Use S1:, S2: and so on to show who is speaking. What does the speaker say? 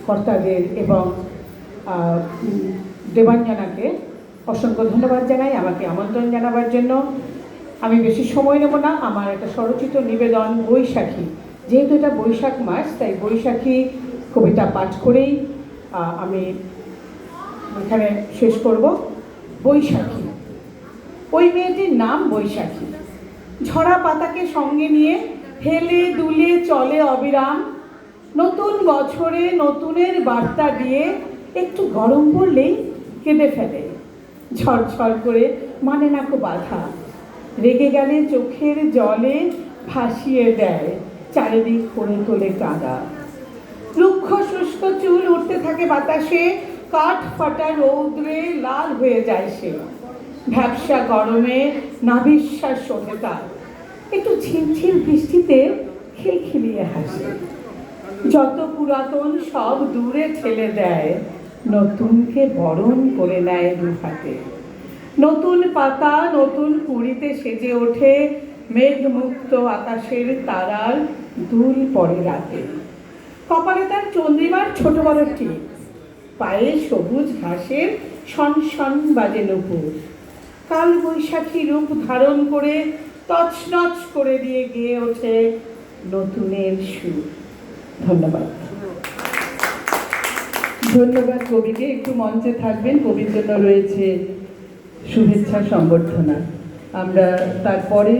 S1: কর্তাদের এবং দেবাঞ্জনাকে অসংখ্য ধন্যবাদ জানাই আমাকে আমন্ত্রণ জানাবার জন্য। আমি বেশি সময় নেব না। আমার একটা স্বরচিত নিবেদন বৈশাখী, যেহেতু এটা বৈশাখ মাস, তাই বৈশাখী কবিতা পাঠ করেই আমি এখানে শেষ করব। বৈশাখী। ওই মেয়েটির নাম বৈশাখী। ঝরা পাতাকে সঙ্গে নিয়ে হেলে দুলে চলে অবিরাম। নতুন বছরে নতুনের বার্তা দিয়ে একটু গরম পড়লেই কেঁদে ফেলে। ঝরঝর করে মানে না কো বাধা, রেগে গেলে চোখের জলে ভাসিয়ে দেয় চারিদিক করে তোলে কাদা। রুক্ষ শুষ্ক চুল উঠতে থাকে বাতাসে, কাঠ ফাটা রৌদ্রে লাল হয়ে যায় সে। ভ্যাপসা গরমে নাভিশ্বাস ওঠে তার, একটু ঝিমঝিম বৃষ্টিতে খিলখিলিয়ে হাসে। যত পুরাতন সব দূরে ঠেলে দেয়, নতুনকে বরণ করে নেয় দু হাতে। নতুন পাতা নতুন কুড়িতে সেজে ওঠে, মেঘমুক্ত আকাশের তারার দুল পড়ে রাতে। কপালে তার চন্দ্রিমার ছোট বড় টিপ, পায়ে সবুজ ঘাসের শনশন বাজে নুপুর। কাল বৈশাখী রূপ ধারণ করে তছনছ করে দিয়ে গেয়ে ওঠে নতুনের সুর। ধন্যবাদ।
S2: ধন্যবাদ কবিকে। একটু মঞ্চে থাকবেন, কবির জন্য রয়েছে শুভেচ্ছা সংবর্ধনা। আমরা তারপরে